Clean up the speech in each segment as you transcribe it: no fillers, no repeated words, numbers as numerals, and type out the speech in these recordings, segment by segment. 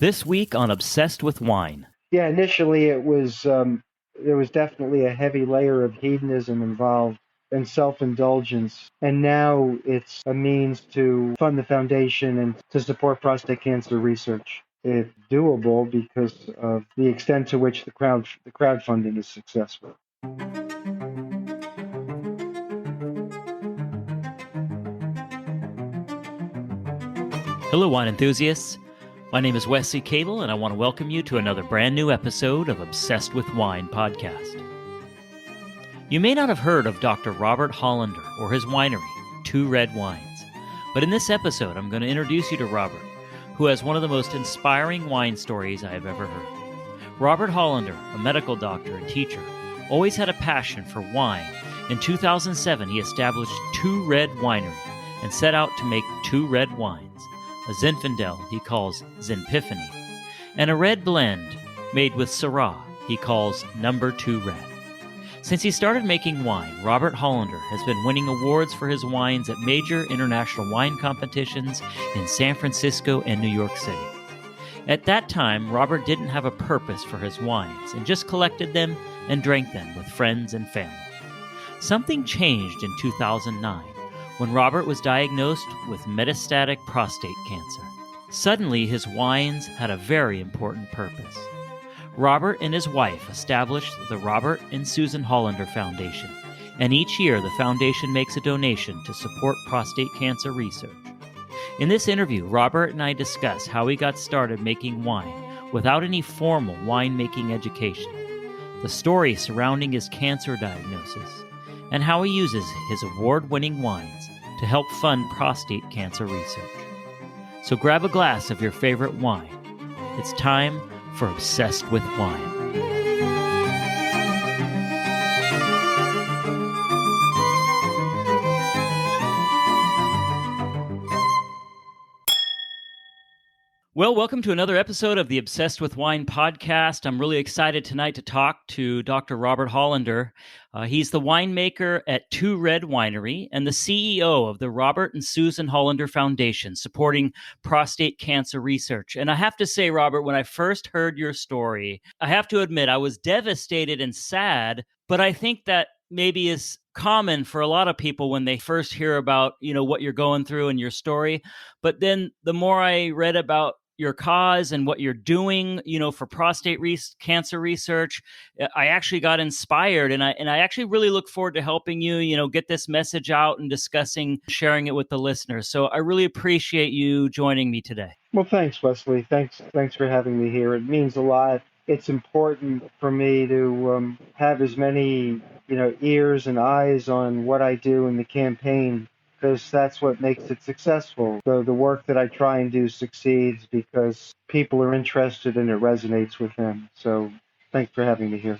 This week on Obsessed with Wine. Yeah, initially it was there was definitely a heavy layer of hedonism involved and self-indulgence, and now it's a means to fund the foundation and to support prostate cancer research. It's doable because of the extent to which the crowdfunding is successful. Hello, wine enthusiasts. My name is Wesley Cable, and I want to welcome you to another brand new episode of Obsessed with Wine podcast. You may not have heard of Dr. Robert Hollander or his winery, Two Red Wines, but in this episode I'm going to introduce you to Robert, who has one of the most inspiring wine stories I have ever heard. Robert Hollander, a medical doctor and teacher, always had a passion for wine. In 2007, he established Two Red Winery and set out to make two red wines. A Zinfandel he calls Zinpiphany, and a red blend made with Syrah he calls Number 2 Red. Since he started making wine, Robert Hollander has been winning awards for his wines at major international wine competitions in San Francisco and New York City. At that time, Robert didn't have a purpose for his wines and just collected them and drank them with friends and family. Something changed in 2009. When Robert was diagnosed with metastatic prostate cancer. Suddenly, his wines had a very important purpose. Robert and his wife established the Robert and Susan Hollander Foundation, and each year the foundation makes a donation to support prostate cancer research. In this interview, Robert and I discuss how he got started making wine without any formal winemaking education, the story surrounding his cancer diagnosis, and how he uses his award-winning wines to help fund prostate cancer research. So grab a glass of your favorite wine. It's time for Obsessed with Wine. Well, welcome to another episode of the Obsessed with Wine podcast. I'm really excited tonight to talk to Dr. Robert Hollander. He's the winemaker at Two Red Winery and the CEO of the Robert and Susan Hollander Foundation, supporting prostate cancer research. And I have to say, Robert, when I first heard your story, I have to admit I was devastated and sad, but I think that maybe is common for a lot of people when they first hear about, what you're going through and your story. But then the more I read about your cause and what you're doing, for prostate cancer research, I actually got inspired, and I actually really look forward to helping you, get this message out and sharing it with the listeners. So I really appreciate you joining me today. Well, thanks, Wesley. Thanks for having me here. It means a lot. It's important for me to have as many, ears and eyes on what I do in the campaign, because that's what makes it successful. So the work that I try and do succeeds because people are interested and it resonates with them. So thanks for having me here.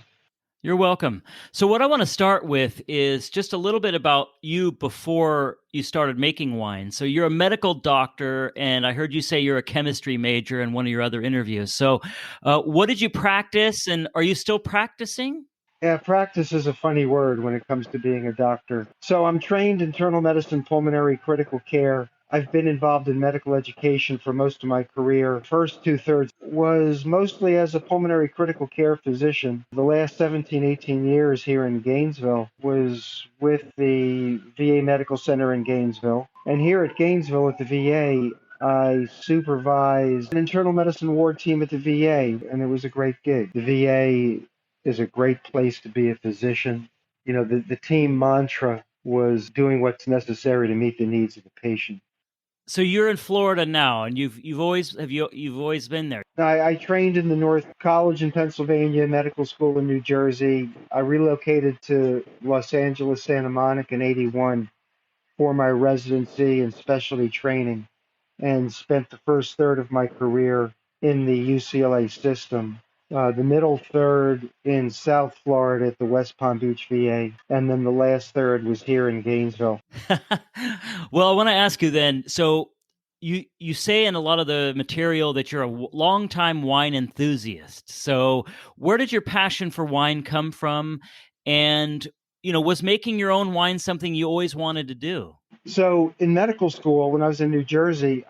You're welcome. So what I want to start with is just a little bit about you before you started making wine. So you're a medical doctor, and I heard you say you're a chemistry major in one of your other interviews. So what did you practice, and are you still practicing? Yeah, practice is a funny word when it comes to being a doctor. So I'm trained in internal medicine, pulmonary critical care. I've been involved in medical education for most of my career. First 2/3 was mostly as a pulmonary critical care physician. The last 17, 18 years here in Gainesville was with the VA Medical Center in Gainesville. And here at Gainesville at the VA, I supervised an internal medicine ward team at the VA, and it was a great gig. The VA is a great place to be a physician. The team mantra was doing what's necessary to meet the needs of the patient. So you're in Florida now, and you've always been there. I trained in the North College in Pennsylvania, medical school in New Jersey. I relocated to Los Angeles, Santa Monica in '81 for my residency and specialty training, and spent the first third of my career in the UCLA system. The middle third in South Florida at the West Palm Beach VA, and then the last third was here in Gainesville. Well, I want to ask you then, so you say in a lot of the material that you're a longtime wine enthusiast. So where did your passion for wine come from? And, was making your own wine something you always wanted to do? So in medical school, when I was in New Jersey,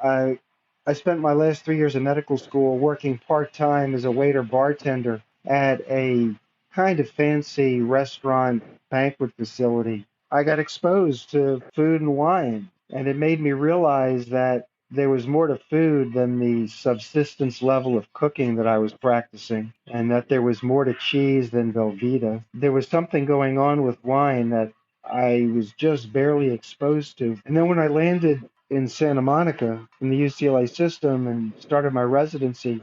I spent my last 3 years of medical school working part-time as a waiter bartender at a kind of fancy restaurant banquet facility. I got exposed to food and wine, and it made me realize that there was more to food than the subsistence level of cooking that I was practicing, and that there was more to cheese than Velveeta. There was something going on with wine that I was just barely exposed to. And then when I landed in Santa Monica in the UCLA system and started my residency,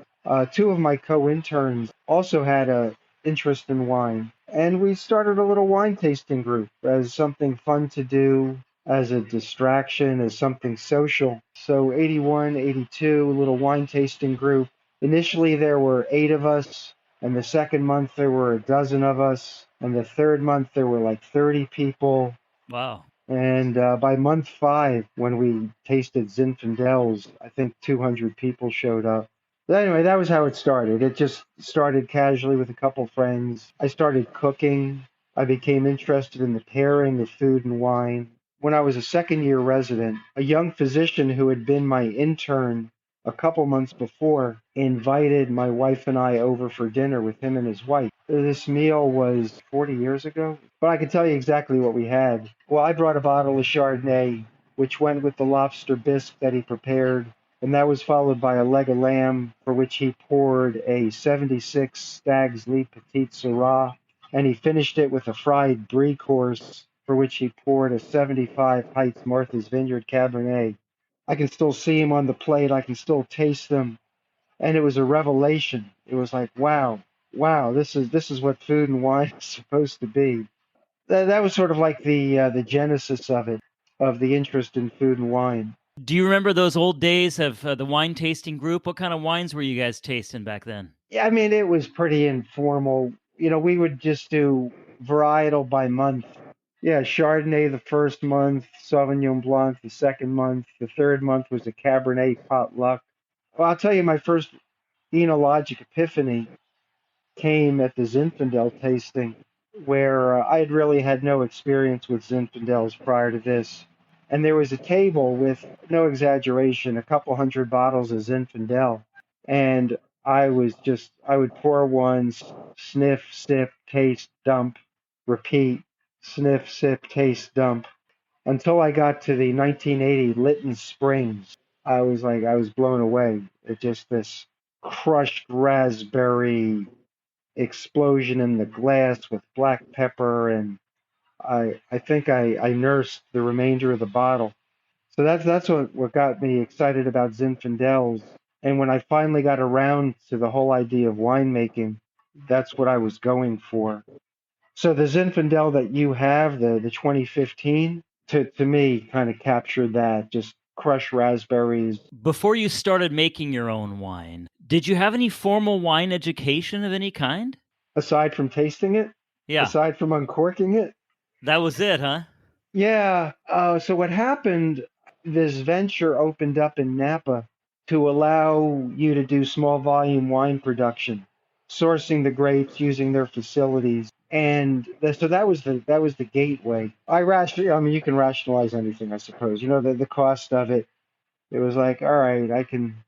two of my co-interns also had a interest in wine, and we started a little wine tasting group as something fun to do, as a distraction, as something social. So 81, 82, little wine tasting group. Initially there were 8 of us, and the second month there were a dozen of us, and the third month there were like 30 people. Wow. And by month 5, when we tasted Zinfandels, I think 200 people showed up. But anyway, that was how it started. It just started casually with a couple friends. I started cooking. I became interested in the pairing of food and wine. When I was a second-year resident, a young physician who had been my intern a couple months before invited my wife and I over for dinner with him and his wife. This meal was 40 years ago, but I can tell you exactly what we had. Well, I brought a bottle of Chardonnay, which went with the lobster bisque that he prepared, and that was followed by a leg of lamb, for which he poured a 76 Stag's Leap Petite Syrah, and he finished it with a fried brie course, for which he poured a 75 Heights Martha's Vineyard Cabernet. I can still see him on the plate. I can still taste them, and it was a revelation. It was like, wow, wow, this is what food and wine is supposed to be. That was sort of like the genesis of it, of the interest in food and wine. Do you remember those old days of the wine tasting group? What kind of wines were you guys tasting back then? Yeah, I mean, it was pretty informal. We would just do varietal by month. Yeah, Chardonnay the first month, Sauvignon Blanc the second month, the third month was a Cabernet potluck. Well, I'll tell you, my first enologic epiphany came at the Zinfandel tasting, where I had really had no experience with Zinfandels prior to this. And there was a table with, no exaggeration, a couple hundred bottles of Zinfandel. And I would pour one, sniff, sip, taste, dump, repeat, sniff, sip, taste, dump, until I got to the 1980 Lytton Springs. I was blown away. It just this crushed raspberry explosion in the glass with black pepper, and I think I nursed the remainder of the bottle. So that's what got me excited about Zinfandels. And when I finally got around to the whole idea of winemaking, that's what I was going for. So the Zinfandel that you have, the 2015, to me kind of captured that, just crushed raspberries. Before you started making your own wine, did you have any formal wine education of any kind? Aside from tasting it, Yeah, aside from uncorking it, that was it, huh? yeah. So what happened, this venture opened up in Napa to allow you to do small volume wine production, sourcing the grapes, using their facilities. And so that was the gateway. I mean, you can rationalize anything, I suppose. The cost of it. It was like, all right, I can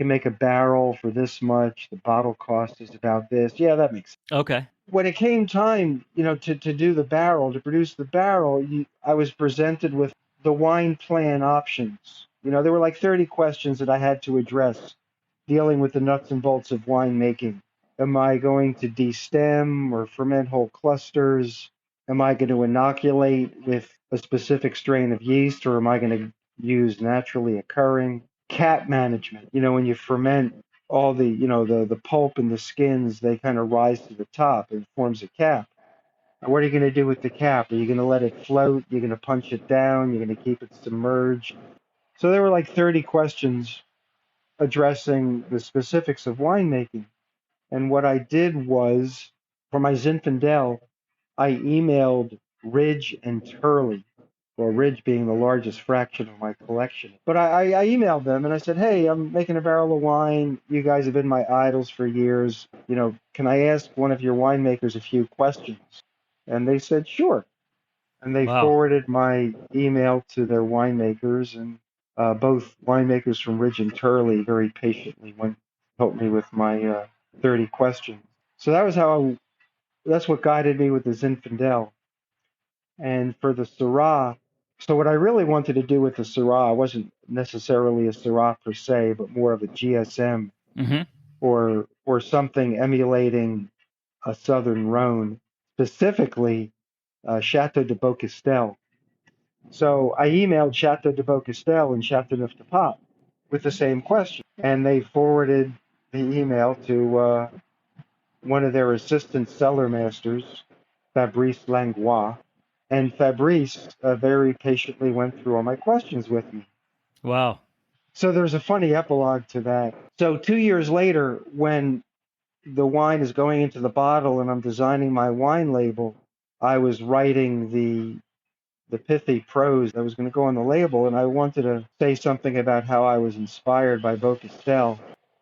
make a barrel for this much. The bottle cost is about this. Yeah, that makes sense. Okay. When it came time, to do the barrel, to produce the barrel, I was presented with the wine plan options. There were like 30 questions that I had to address dealing with the nuts and bolts of winemaking. Am I going to destem or ferment whole clusters? Am I going to inoculate with a specific strain of yeast, or am I going to use naturally occurring? Cap management. When you ferment, all the pulp and the skins, they kind of rise to the top and forms a cap. And what are you going to do with the cap? Are you going to let it float? You're going to punch it down? You're going to keep it submerged? So there were like 30 questions addressing the specifics of winemaking. And what I did was, for my Zinfandel, I emailed Ridge and Turley, or Ridge being the largest fraction of my collection. But I emailed them and I said, hey, I'm making a barrel of wine. You guys have been my idols for years. Can I ask one of your winemakers a few questions? And they said, sure. And they Wow. forwarded my email to their winemakers, and both winemakers from Ridge and Turley very patiently helped me with my 30 questions. So that's what guided me with the Zinfandel. And for the Syrah, so what I really wanted to do with the Syrah wasn't necessarily a Syrah per se, but more of a GSM Mm-hmm. or something emulating a Southern Rhone, specifically Chateau de Beaucastel. So I emailed Chateau de Beaucastel and Chateau Neuf de Pape with the same question, and they forwarded the email to one of their assistant cellar masters, Fabrice Langlois, and Fabrice very patiently went through all my questions with me. Wow. So there's a funny epilogue to that. So 2 years later, when the wine is going into the bottle and I'm designing my wine label, I was writing the pithy prose that was going to go on the label, and I wanted to say something about how I was inspired by Beaucastel.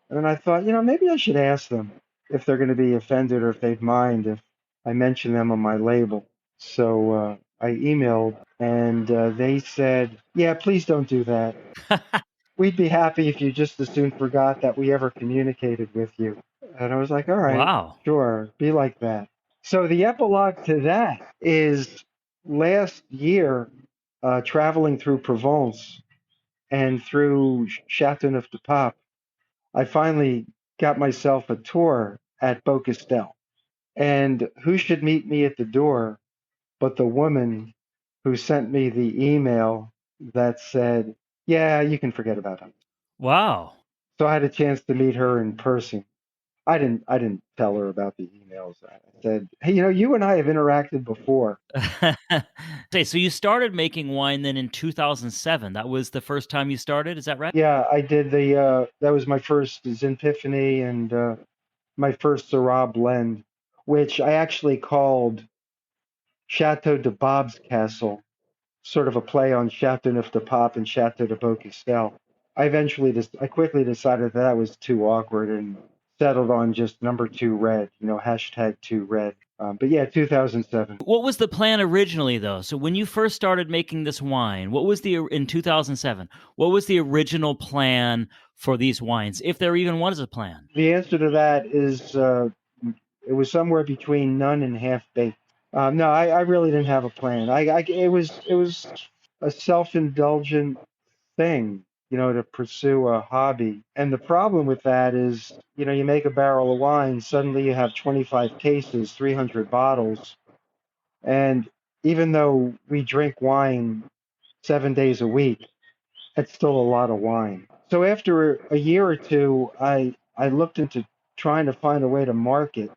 And then I thought, maybe I should ask them if they're going to be offended or if they'd mind if I mention them on my label. So I emailed, and they said, yeah, please don't do that. We'd be happy if you just as soon forgot that we ever communicated with you. And I was like, all right, Wow. sure, be like that. So the epilogue to that is last year, traveling through Provence and through Chateauneuf de Pape, I finally got myself a tour at Beaucastel. And who should meet me at the door but the woman who sent me the email that said, yeah, you can forget about it. Wow. So I had a chance to meet her in person. I didn't tell her about the emails. I said, hey, you and I have interacted before. Okay, so you started making wine then in 2007. That was the first time you started, is that right? Yeah, I did that was my first Zinpiphany and my first Syrah blend, which I actually called Chateau de Bob's Castle, sort of a play on Chateau Neuf de Pape and Chateau de Beaucastel. I quickly decided that was too awkward and settled on just number 2 red, #2red. But yeah, 2007. What was the plan originally, though? So when you first started making this wine, what was in 2007? What was the original plan for these wines, if there even was a plan? The answer to that is it was somewhere between none and half baked. No, I really didn't have a plan. It was a self-indulgent thing, to pursue a hobby. And the problem with that is, you make a barrel of wine, suddenly you have 25 cases, 300 bottles. And even though we drink wine 7 days a week, it's still a lot of wine. So after a year or two, I looked into trying to find a way to market.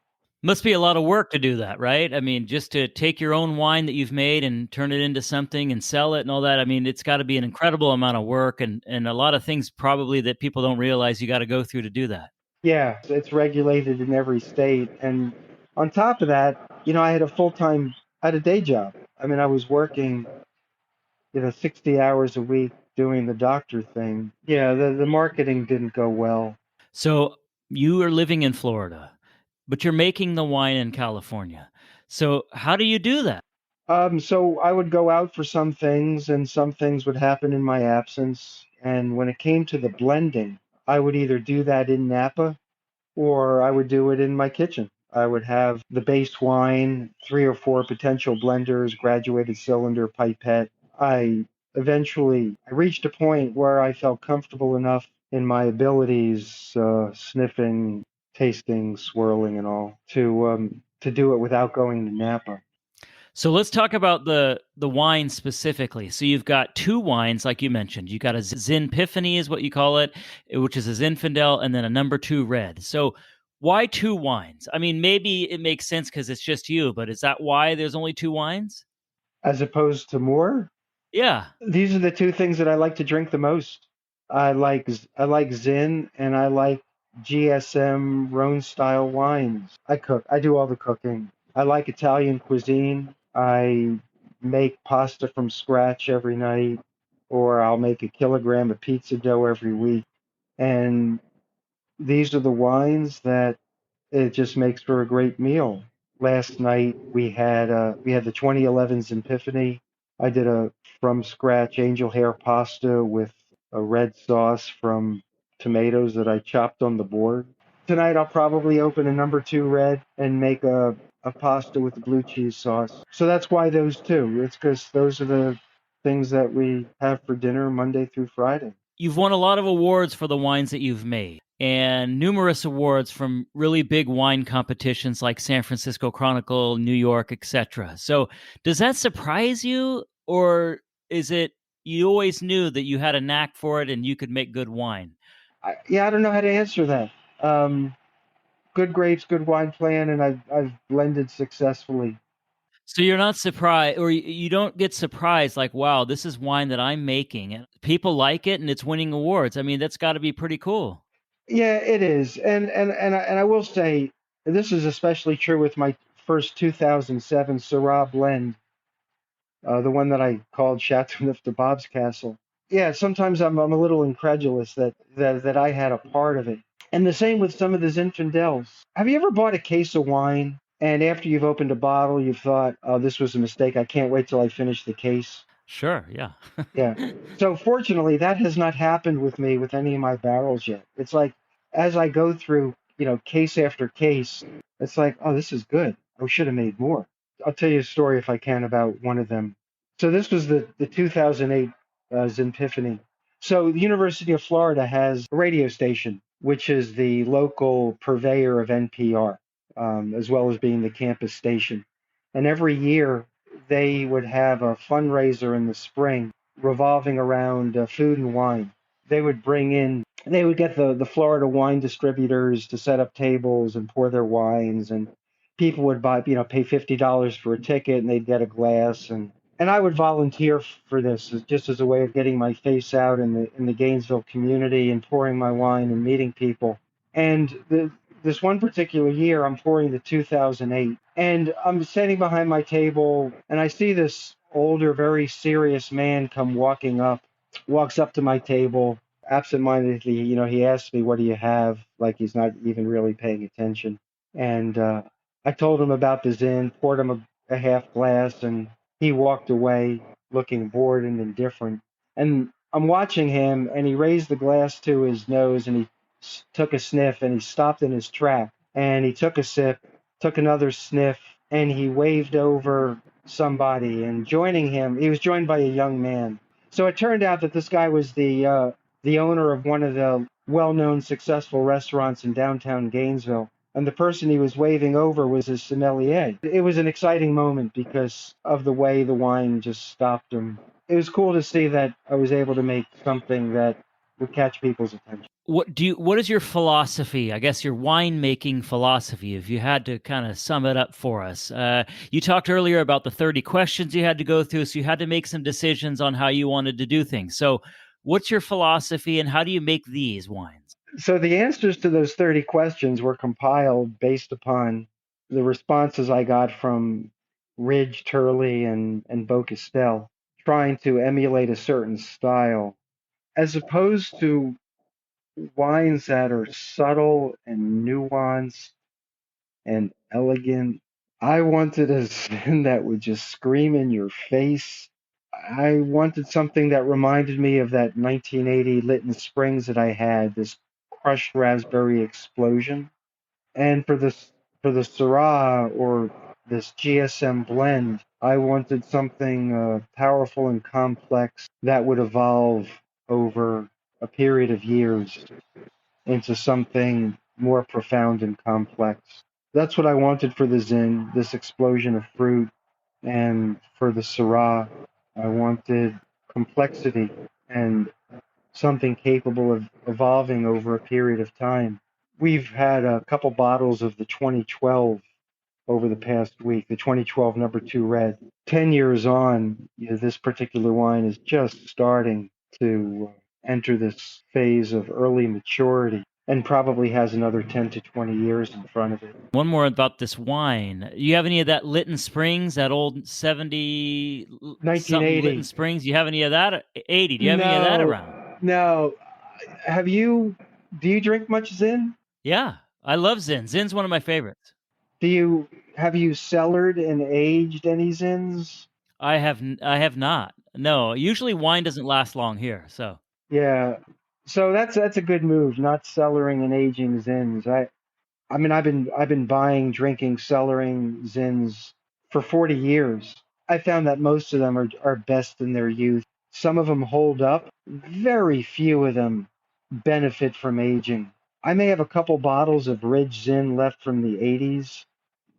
Must be a lot of work to do that, right? I mean, just to take your own wine that you've made and turn it into something and sell it and all that. I mean, it's got to be an incredible amount of work and a lot of things probably that people don't realize you got to go through to do that. Yeah, it's regulated in every state. And on top of that, I had a day job. I mean, I was working, 60 hours a week doing the doctor thing. Yeah, the marketing didn't go well. So you are living in Florida, but you're making the wine in California. So how do you do that? So I would go out for some things, and some things would happen in my absence. And when it came to the blending, I would either do that in Napa or I would do it in my kitchen. I would have the base wine, 3 or 4 potential blenders, graduated cylinder, pipette. I reached a point where I felt comfortable enough in my abilities, sniffing, tasting, swirling, and all, to do it without going to Napa. So let's talk about the wine specifically. So you've got two wines, like you mentioned. You got a Zinpiphany, is what you call it, which is a Zinfandel, and then a #2 red. So why two wines? I mean, maybe it makes sense because it's just you, but is that why there's only two wines? As opposed to more, Yeah. these are the two things that I like to drink the most. I like Zin and I like GSM Rhone style wines. I cook. I do all the cooking. I like Italian cuisine. I make pasta from scratch every night, or I'll make a kilogram of pizza dough every week. And these are the wines that it just makes for a great meal. Last night we had the 2011 Zinpiphany. I did a from scratch angel hair pasta with a red sauce from tomatoes that I chopped on the board. Tonight I'll probably open a number two red and make a pasta with the blue cheese sauce. So that's why those two. It's because those are the things that we have for dinner Monday through Friday. You've won a lot of awards for the wines that you've made, and numerous awards from really big wine competitions like San Francisco Chronicle, New York, etc. So, does that surprise you, or is it you always knew that you had a knack for it and you could make good wine? I don't know how to answer that. Um, Good grapes, good wine plan, and I've blended successfully. So you're not surprised, or you don't get surprised like, wow, this is wine that I'm making and people like it and it's winning awards. I mean, that's got to be pretty cool. Yeah, it is, and I will say this is especially true with my first 2007 Syrah blend, the one that I called Chateauneuf de Bob's Castle. Yeah, sometimes I'm a little incredulous that I had a part of it. And the same with some of the Zinfandels. Have you ever bought a case of wine and after you've opened a bottle, you've thought, "Oh, this was a mistake. I can't wait till I finish the case." Sure, yeah. Yeah. So fortunately, that has not happened with me with any of my barrels yet. It's like as I go through, case after case, it's like, oh, this is good. I should have made more. I'll tell you a story if I can about one of them. So this was the 2008 Zinpiphany. So the University of Florida has a radio station, which is the local purveyor of NPR, as well as being the campus station. And every year they would have a fundraiser in the spring revolving around food and wine. They would get the Florida wine distributors to set up tables and pour their wines, and people would buy, pay $50 for a ticket, and they'd get a glass, and I would volunteer for this just as a way of getting my face out in the Gainesville community and pouring my wine and meeting people. And this one particular year, I'm pouring the 2008, and I'm standing behind my table, and I see this older, very serious man walks up to my table, absentmindedly. He asks me, "What do you have?" Like he's not even really paying attention. And I told him about the Zin, poured him a half glass, and he walked away looking bored and indifferent. And I'm watching him, and he raised the glass to his nose, and he took a sniff, and he stopped in his track, and he took a sip, took another sniff, and he waved over somebody. And joining him, he was joined by a young man. So it turned out that this guy was the owner of one of the well-known successful restaurants in downtown Gainesville. And the person he was waving over was his sommelier. It was an exciting moment because of the way the wine just stopped him. It was cool to see that I was able to make something that would catch people's attention. What is your philosophy? I guess your winemaking philosophy, if you had to kind of sum it up for us. You talked earlier about the 30 questions you had to go through, so you had to make some decisions on how you wanted to do things. So what's your philosophy and how do you make these wines? So the answers to those 30 questions were compiled based upon the responses I got from Ridge, Turley, and Beaucastel, trying to emulate a certain style, as opposed to wines that are subtle and nuanced and elegant. I wanted a Zen that would just scream in your face. I wanted something that reminded me of that 1980 Lytton Springs that I had, this crushed raspberry explosion. And for the Syrah or this GSM blend, I wanted something powerful and complex that would evolve over a period of years into something more profound and complex. That's what I wanted for the Zin, this explosion of fruit. And for the Syrah, I wanted complexity and something capable of evolving over a period of time. We've had a couple bottles of the 2012 over the past week, the 2012 number two red. 10 years on, this particular wine is just starting to enter this phase of early maturity and probably has another 10 to 20 years in front of it. One more about this wine. You have any of that Lytton Springs, that old 70 something Lytton 1980. Springs? Do you have any of that? 80. Do you have any of that No, around? no. Do you drink much Zin? Yeah, I love Zin. Zin's one of my favorites. Have you cellared and aged any Zins? I have not. No, usually wine doesn't last long here, so. Yeah. So that's a good move, not cellaring and aging Zins. I mean I've been buying, drinking, cellaring Zins for 40 years. I found that most of them are best in their youth. Some of them hold up. Very few of them benefit from aging. I may have a couple bottles of Ridge Zin left from the 80s.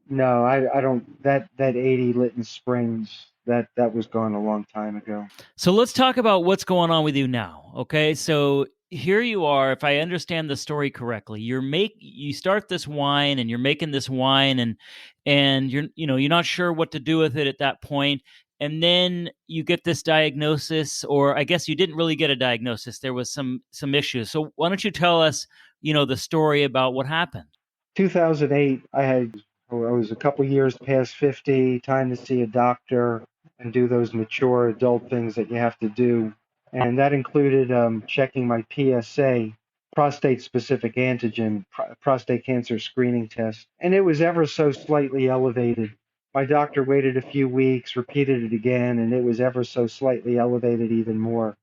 No, I don't. That 80 Lytton Springs, that was gone a long time ago. So let's talk about what's going on with you now. Okay. So here you are, if I understand the story correctly, you start this wine and you're making this wine and you're not sure what to do with it at that point. And then you get this diagnosis, or I guess you didn't really get a diagnosis. There was some issues. So why don't you tell us, the story about what happened? 2008, I was a couple years past 50, time to see a doctor and do those mature adult things that you have to do. And that included checking my PSA, prostate specific antigen, prostate cancer screening test. And it was ever so slightly elevated. My doctor waited a few weeks, repeated it again, and it was ever so slightly elevated even more.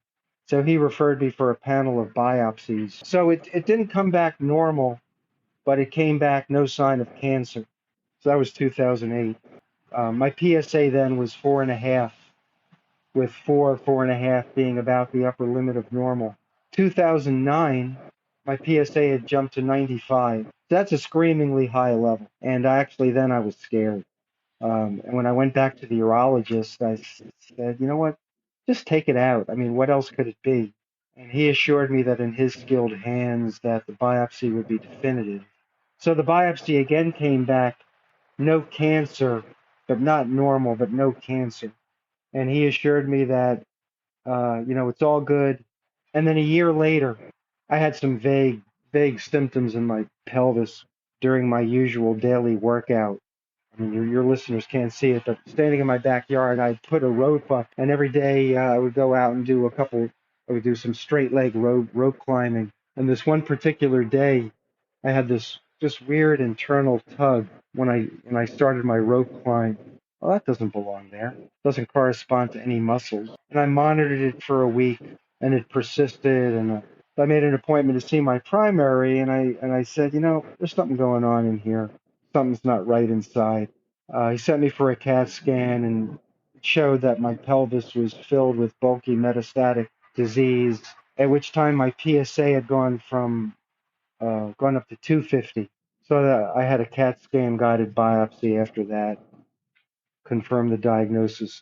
So he referred me for a panel of biopsies. So it didn't come back normal, but it came back no sign of cancer. So that was 2008. My PSA then was 4.5, with 4.5 being about the upper limit of normal. 2009, my PSA had jumped to 95. That's a screamingly high level. And then I was scared. And when I went back to the urologist, I said, you know what? Just take it out. I mean, what else could it be? And he assured me that in his skilled hands that the biopsy would be definitive. So the biopsy again came back, no cancer, but not normal, but no cancer. And he assured me that, it's all good. And then a year later, I had some vague symptoms in my pelvis during my usual daily workout. I mean, your listeners can't see it, but standing in my backyard, I'd put a rope up, and every day I would go out and I would do some straight leg rope climbing. And this one particular day, I had this just weird internal tug when I started my rope climb. Well, that doesn't belong there. It doesn't correspond to any muscles. And I monitored it for a week, and it persisted. And I made an appointment to see my primary, and I said, there's something going on in here. Something's not right inside. He sent me for a CAT scan, and it showed that my pelvis was filled with bulky metastatic disease. At which time my PSA had gone up to 250. So that I had a CAT scan guided biopsy after that, confirmed the diagnosis.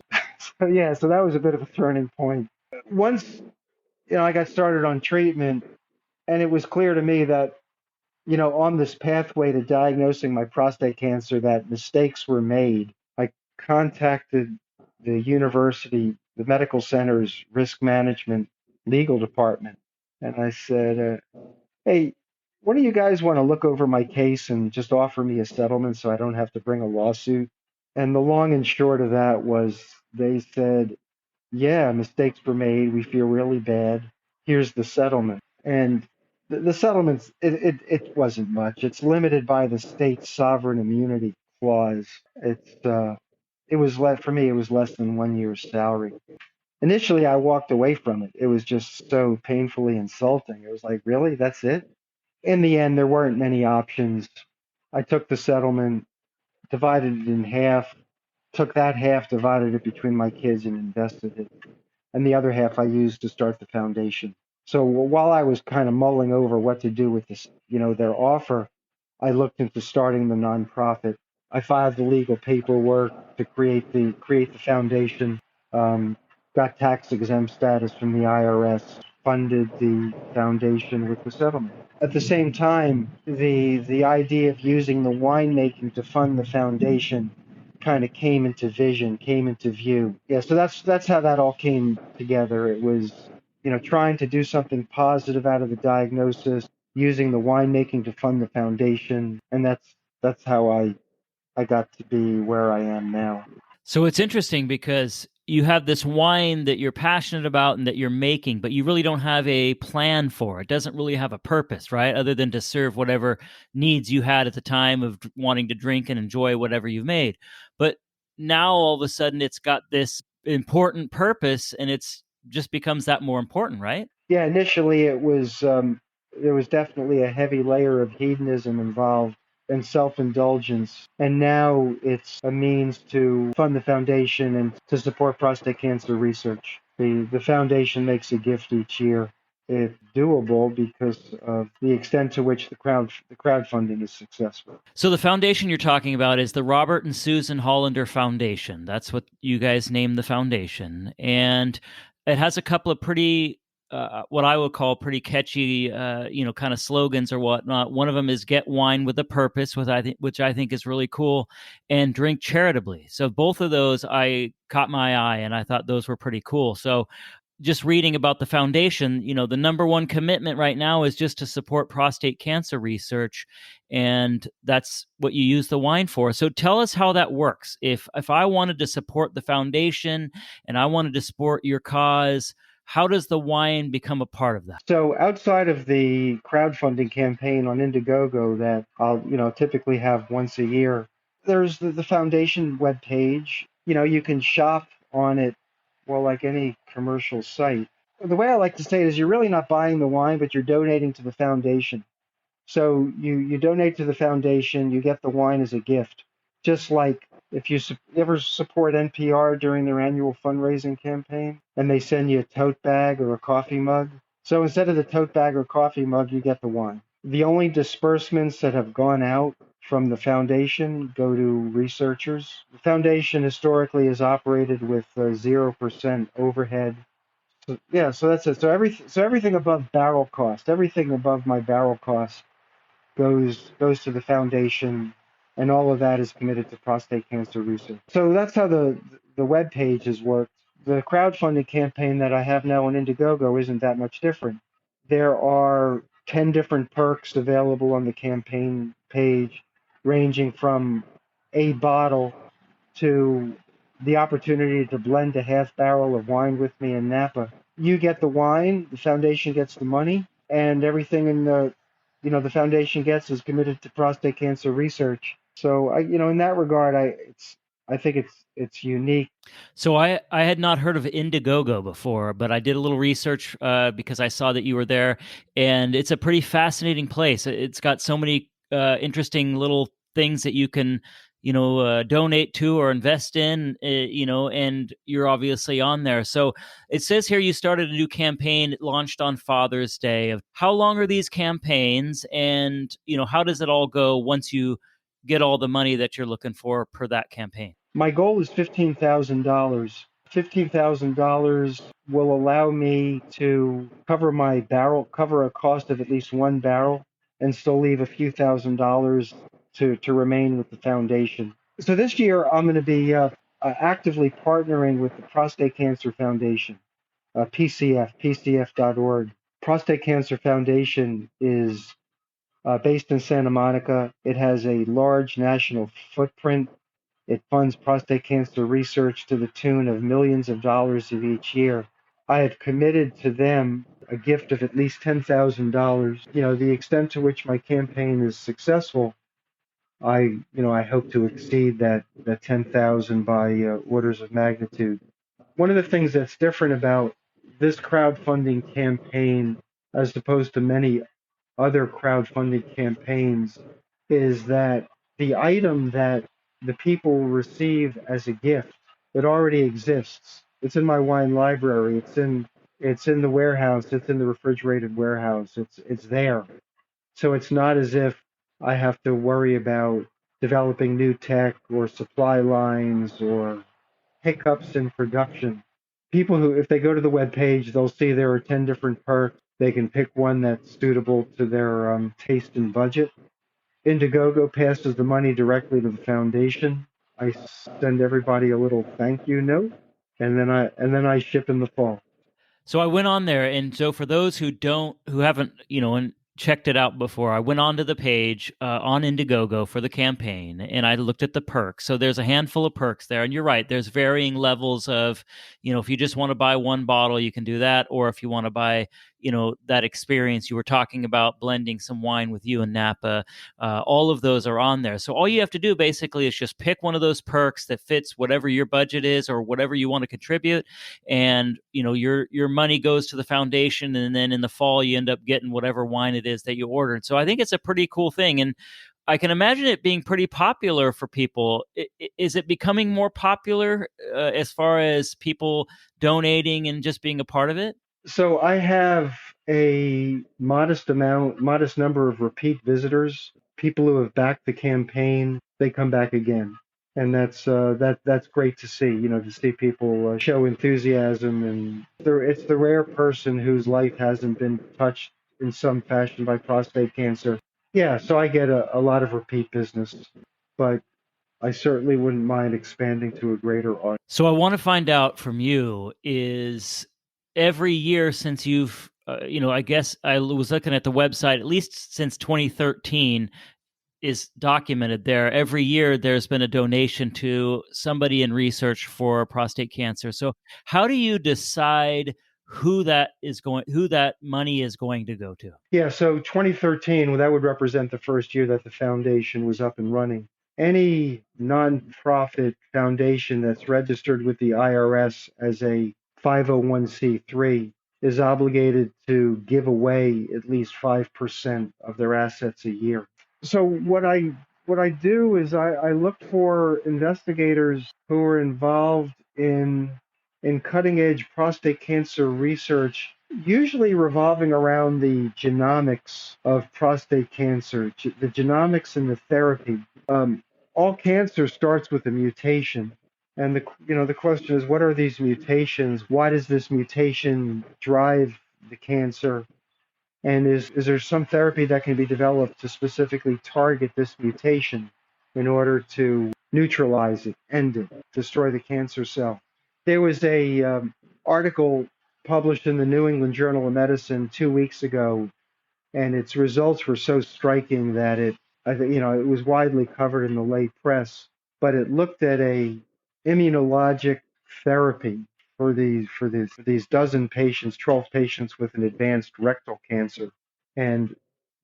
So that was a bit of a turning point. Once I got started on treatment, and it was clear to me that on this pathway to diagnosing my prostate cancer, that mistakes were made. I contacted the medical center's risk management legal department, and I said, hey, what do you guys want to look over my case and just offer me a settlement so I don't have to bring a lawsuit? And the long and short of that was they said, yeah, mistakes were made. We feel really bad. Here's the settlement. And the settlements, it wasn't much. It's limited by the state's sovereign immunity clause. For me, it was less than 1 year's salary. Initially, I walked away from it. It was just so painfully insulting. It was like, really? That's it? In the end, there weren't many options. I took the settlement, divided it in half, took that half, divided it between my kids, and invested it. And the other half I used to start the foundation. So while I was kind of mulling over what to do with this, their offer, I looked into starting the nonprofit. I filed the legal paperwork to create the foundation. Um, got tax exempt status from the IRS. Funded the foundation with the settlement. At the same time, the idea of using the winemaking to fund the foundation kind of came into view. Yeah, so that's how that all came together. It was, trying to do something positive out of the diagnosis, using the winemaking to fund the foundation, and that's how I got to be where I am now. So it's interesting because you have this wine that you're passionate about and that you're making, but you really don't have a plan for it. It doesn't really have a purpose, right? Other than to serve whatever needs you had at the time of wanting to drink and enjoy whatever you've made. But now all of a sudden it's got this important purpose, and it's just becomes that more important, right? Yeah, initially it was there was definitely a heavy layer of hedonism involved and self-indulgence, and now it's a means to fund the foundation and to support prostate cancer research. The foundation makes a gift each year. It's doable because of the extent to which the crowdfunding is successful. So the foundation you're talking about is the Robert and Susan Hollander Foundation. That's what you guys named the foundation, and it has a couple of pretty, what I would call pretty catchy, kind of slogans or whatnot. One of them is "Get wine with a purpose," which I think is really cool, and "Drink charitably." So both of those I caught my eye, and I thought those were pretty cool. So just reading about the foundation, the number one commitment right now is just to support prostate cancer research, and that's what you use the wine for. So tell us how that works. If I wanted to support the foundation and I wanted to support your cause, how does the wine become a part of that? So outside of the crowdfunding campaign on Indiegogo that I'll, typically have once a year, there's the foundation webpage. You can shop on it, well, like any commercial site. The way I like to say it is you're really not buying the wine, but you're donating to the foundation. So you donate to the foundation, you get the wine as a gift. Just like if you ever support NPR during their annual fundraising campaign and they send you a tote bag or a coffee mug. So instead of the tote bag or coffee mug, you get the wine. The only disbursements that have gone out from the foundation go to researchers. The foundation historically is operated with 0% overhead. So that's it. So everything above barrel cost, everything above my barrel cost goes to the foundation, and all of that is committed to prostate cancer research. So that's how the web page has worked. The crowdfunding campaign that I have now on Indiegogo isn't that much different. There are 10 different perks available on the campaign page, ranging from a bottle to the opportunity to blend a half barrel of wine with me in Napa. You get the wine, the foundation gets the money, and everything in the foundation gets is committed to prostate cancer research. So in that regard, I think it's unique. So I had not heard of Indiegogo before, but I did a little research because I saw that you were there, and it's a pretty fascinating place. It's got so many interesting little things that you can, donate to or invest in, and you're obviously on there. So it says here you started a new campaign. It launched on Father's Day. How long are these campaigns, and how does it all go once you get all the money that you're looking for per that campaign? My goal is $15,000. $15,000 will allow me to cover a cost of at least one barrel, and still leave a few $1,000s to remain with the foundation. So this year, I'm going to be actively partnering with the Prostate Cancer Foundation, PCF.org. Prostate Cancer Foundation is based in Santa Monica. It has a large national footprint. It funds prostate cancer research to the tune of millions of dollars of each year. I have committed to them a gift of at least $10,000. The extent to which my campaign is successful, I hope to exceed that 10,000 by orders of magnitude. One of the things that's different about this crowdfunding campaign, as opposed to many other crowdfunding campaigns, is that the item that the people will receive as a gift, it already exists. It's in my wine library. It's in the warehouse. It's in the refrigerated warehouse. It's there. So it's not as if I have to worry about developing new tech or supply lines or hiccups in production. People who, if they go to the web page, they'll see there are 10 different perks. They can pick one that's suitable to their taste and budget. Indiegogo passes the money directly to the foundation. I send everybody a little thank you note, and then I ship in the fall. So I went on there, and so for those who haven't, and checked it out before, I went onto the page on Indiegogo for the campaign, and I looked at the perks. So there's a handful of perks there, and you're right. There's varying levels of, if you just want to buy one bottle, you can do that, or if you want to buy, that experience. You were talking about blending some wine with you and Napa. All of those are on there. So all you have to do basically is just pick one of those perks that fits whatever your budget is or whatever you want to contribute. And, your money goes to the foundation. And then in the fall, you end up getting whatever wine it is that you ordered. So I think it's a pretty cool thing. And I can imagine it being pretty popular for people. Is it becoming more popular as far as people donating and just being a part of it? So I have a modest number of repeat visitors, people who have backed the campaign. They come back again, and that's great to see. To see people show enthusiasm, and it's the rare person whose life hasn't been touched in some fashion by prostate cancer. Yeah, so I get a lot of repeat business, but I certainly wouldn't mind expanding to a greater audience. So I want to find out from you is every year since you've, I guess I was looking at the website, at least since 2013 is documented there. Every year there's been a donation to somebody in research for prostate cancer. So how do you decide who that money is going to go to? Yeah, so 2013, well, that would represent the first year that the foundation was up and running. Any nonprofit foundation that's registered with the IRS as a 501c3 is obligated to give away at least 5% of their assets a year. So what I do is I look for investigators who are involved in cutting edge prostate cancer research, usually revolving around the genomics of prostate cancer, the genomics and the therapy. All cancer starts with a mutation. And the question is, what are these mutations? Why does this mutation drive the cancer? And is there some therapy that can be developed to specifically target this mutation in order to neutralize it, end it, destroy the cancer cell? There was a article published in the New England Journal of Medicine 2 weeks ago, and its results were so striking that it was widely covered in the lay press. But it looked at a immunologic therapy for these dozen patients, 12 patients with an advanced rectal cancer, and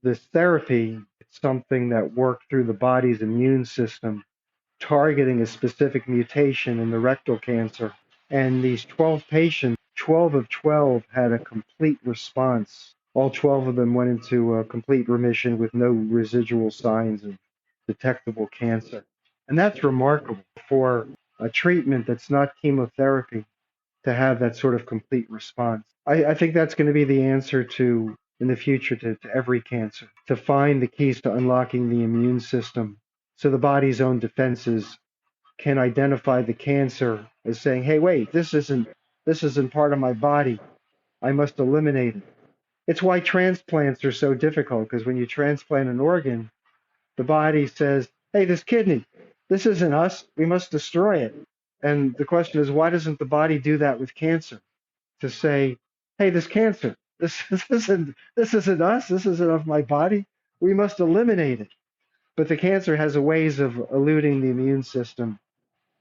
this therapy is something that worked through the body's immune system, targeting a specific mutation in the rectal cancer. And these 12 patients, 12 of 12 had a complete response. All 12 of them went into a complete remission with no residual signs of detectable cancer. And that's remarkable for a treatment that's not chemotherapy to have that sort of complete response. I think that's going to be the answer in the future to every cancer, to find the keys to unlocking the immune system so the body's own defenses can identify the cancer as saying, hey, wait, this isn't part of my body. I must eliminate it. It's why transplants are so difficult, because when you transplant an organ, the body says, hey, this kidney, this isn't us. We must destroy it. And the question is, why doesn't the body do that with cancer? To say, hey, this cancer, this isn't us. This isn't of my body. We must eliminate it. But the cancer has a ways of eluding the immune system.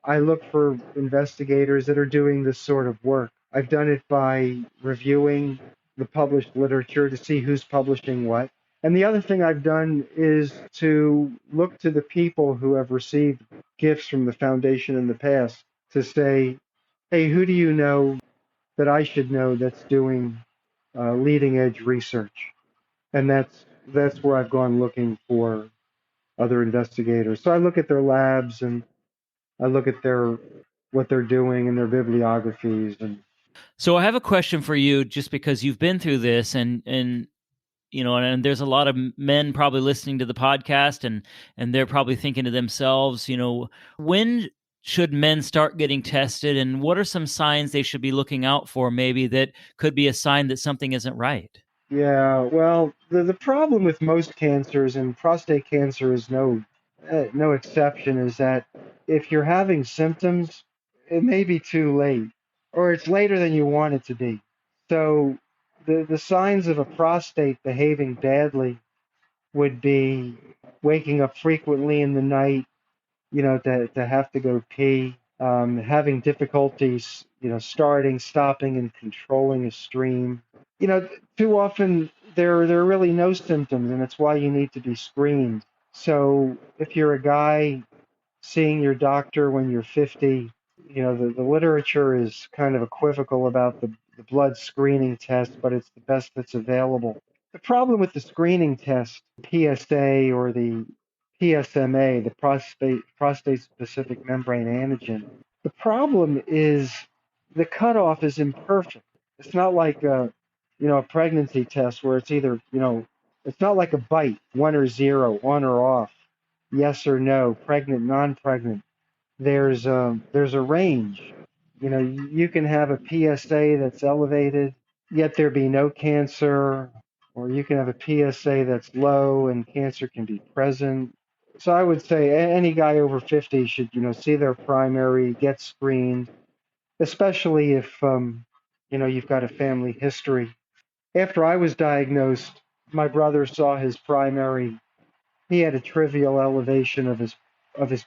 I look for investigators that are doing this sort of work. I've done it by reviewing the published literature to see who's publishing what. And the other thing I've done is to look to the people who have received gifts from the foundation in the past to say, hey, who do you know that I should know that's doing leading edge research? And that's where I've gone looking for other investigators. So I look at their labs and I look at what they're doing and their bibliographies. And So I have a question for you, just because you've been through this, and there's a lot of men probably listening to the podcast, and they're probably thinking to themselves, when should men start getting tested, and what are some signs they should be looking out for, maybe that could be a sign that something isn't right? yeah, well, the problem with most cancers, and prostate cancer is no exception, is that if you're having symptoms, it may be too late, or it's later than you want it to be. So the signs of a prostate behaving badly would be waking up frequently in the night, to have to go pee, having difficulties, starting, stopping, and controlling a stream, You know, too often there are really no symptoms, and it's why you need to be screened. So if you're a guy seeing your doctor when you're 50, the literature is kind of equivocal about the blood screening test, but it's the best that's available. The problem with the screening test, PSA or the PSMA, the prostate specific membrane antigen, the problem is the cutoff is imperfect. It's not like a pregnancy test where it's either, it's not like a bite, 1 or 0, on or off, yes or no, pregnant, non-pregnant. There's a range. You can have a PSA that's elevated, yet there be no cancer, or you can have a PSA that's low and cancer can be present. So I would say any guy over 50 should, see their primary, get screened, especially if, you've got a family history. After I was diagnosed, my brother saw his primary. He had a trivial elevation of his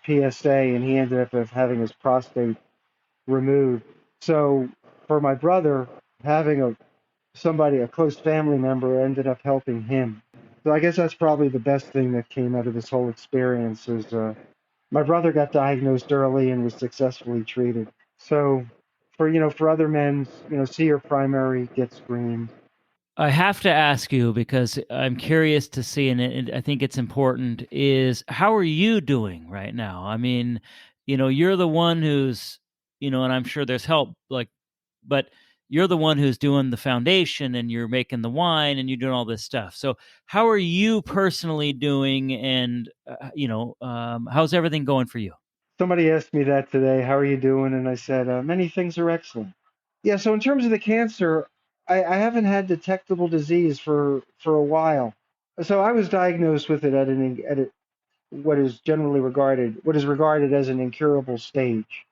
PSA, and he ended up having his prostate removed. So for my brother, having a close family member, ended up helping him. So I guess that's probably the best thing that came out of this whole experience is my brother got diagnosed early and was successfully treated. So for other men, see your primary, get screened. I have to ask you because I'm curious to see, and I think it's important, is how are you doing right now? I mean, you're the one who's, and I'm sure there's help, but you're the one who's doing the foundation and you're making the wine and you're doing all this stuff. So how are you personally doing? And, how's everything going for you? Somebody asked me that today. How are you doing? And I said, many things are excellent. Yeah. So in terms of the cancer, I haven't had detectable disease for a while. So I was diagnosed with it at what is regarded as an incurable stage.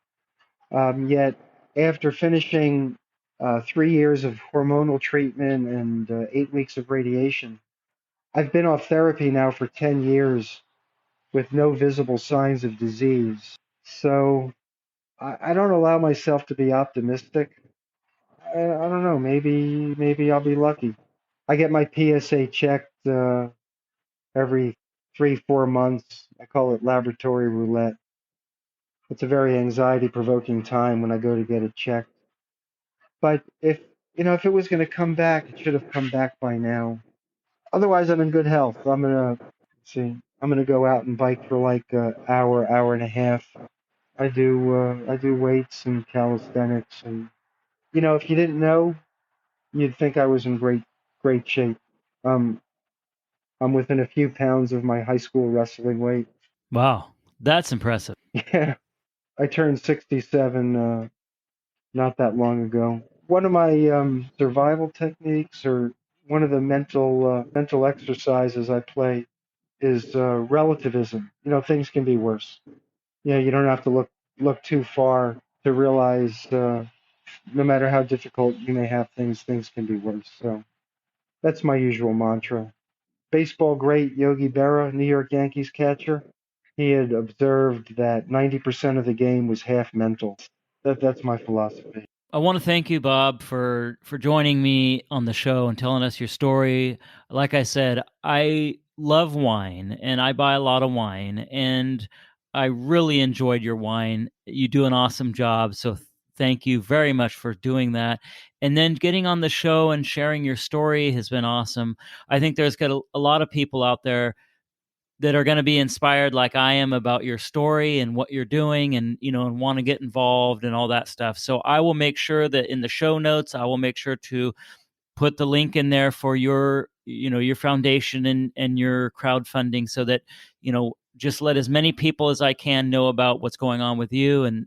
Yet after finishing 3 years of hormonal treatment and 8 weeks of radiation, I've been off therapy now for 10 years with no visible signs of disease. So I don't allow myself to be optimistic. I don't know. Maybe I'll be lucky. I get my PSA checked every 3 4 months. I call it laboratory roulette. It's a very anxiety-provoking time when I go to get it checked. But if it was going to come back, it should have come back by now. Otherwise, I'm in good health. I'm gonna go out and bike for like an hour, hour and a half. I do weights and calisthenics, and if you didn't know, you'd think I was in great shape. Um, I'm within a few pounds of my high school wrestling weight. Wow, that's impressive. Yeah, I turned 67 not that long ago. One of my survival techniques, or one of the mental exercises I play, is relativism. Things can be worse. You don't have to look too far to realize no matter how difficult you may have things can be worse. So that's my usual mantra. Baseball great Yogi Berra, New York Yankees catcher, he had observed that 90% of the game was half mental. That's my philosophy. I want to thank you, Bob, for joining me on the show and telling us your story. Like I said, I love wine and I buy a lot of wine, and I really enjoyed your wine. You do an awesome job, so thank you very much for doing that. And then getting on the show and sharing your story has been awesome. I think there's got a lot of people out there that are going to be inspired like I am about your story and what you're doing, and and want to get involved and all that stuff. So I will make sure that in the show notes I will make sure to put the link in there for your foundation and your crowdfunding, so that just let as many people as I can know about what's going on with you. And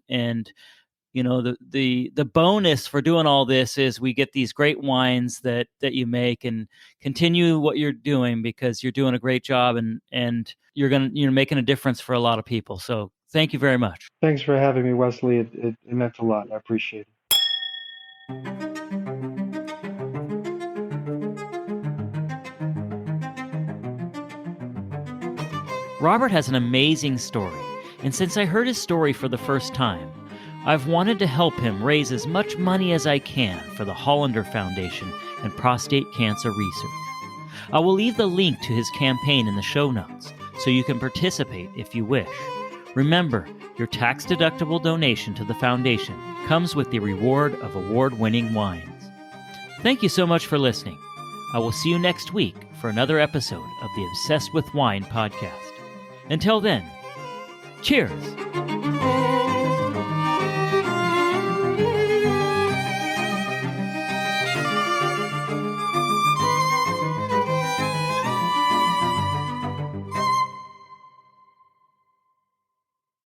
the bonus for doing all this is we get these great wines that you make, and continue what you're doing, because you're doing a great job, and you're making a difference for a lot of people. So thank you very much. Thanks for having me, Wesley. It meant a lot. I appreciate it. Robert has an amazing story, and since I heard his story for the first time, I've wanted to help him raise as much money as I can for the Hollander Foundation and prostate cancer research. I will leave the link to his campaign in the show notes so you can participate if you wish. Remember, your tax-deductible donation to the foundation comes with the reward of award-winning wines. Thank you so much for listening. I will see you next week for another episode of the Obsessed with Wine podcast. Until then, cheers!